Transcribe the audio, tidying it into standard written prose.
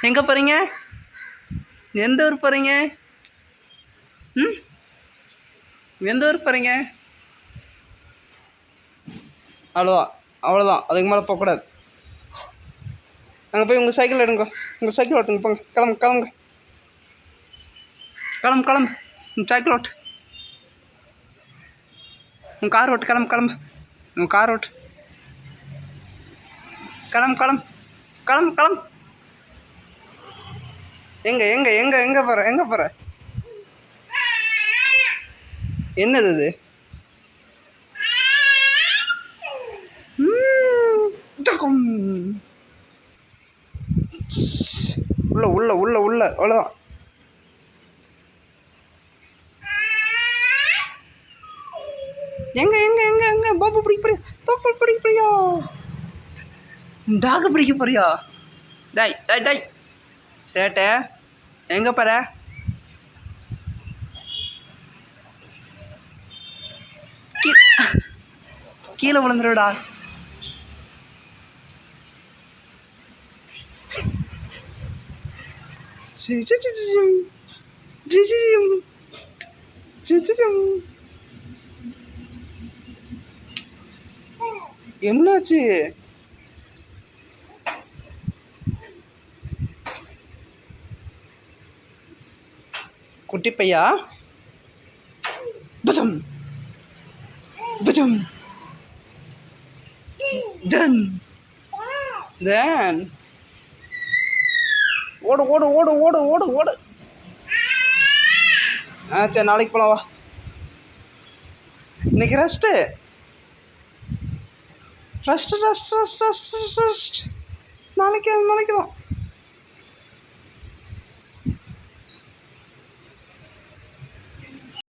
எங்கே போகிறீங்க? எந்த ஊர் போகிறீங்க? ம், எந்த ஊர் போகிறீங்க? அவ்வளோதான், அவ்வளோதான், அதுக்கு மேலே போகக்கூடாது. அங்கே போய் உங்கள் சைக்கிள் எடுங்க, உங்கள் சைக்கிள் ஓட்டுங்க, போங்க, கிளம்பு கிளம்புங்க, கிளம்பு கிளம்பு, உங்கள் சைக்கிள் ஓட்டு, உங்கள் கார் ஓட்டு, கிளம்பு கிளம்பு, உங்கள் கார் ஓட்டு, கிளம்பு கிளம்பு கிளம்பு கிளம்பு. எங்கே எங்கே எங்கே எங்கே போகிற, எங்கே போகிற? என்னது இது? உள்ள உள்ள உள்ள உள்ள அவ்வளோதான். எங்க எங்க எங்க எங்க பாபு பிடிக்க போறியா? பாபு பிடிக்க போறியா? டாக பிடிக்க போறியா? டாய் டாய் டாய் சேட்டை, எங்கே போகிற? கீழே விழுந்துருடா. என்னாச்சு? குட்டி பையா, பஜம் பஜம் தென் தென் ஓடு ஓடு ஓடு ஓடு ஓடு ஓடு. சரி, நாளைக்கு போகலாம், வா. இன்னைக்கு rest rest rest rest rest rest. நாளைக்கு தான்.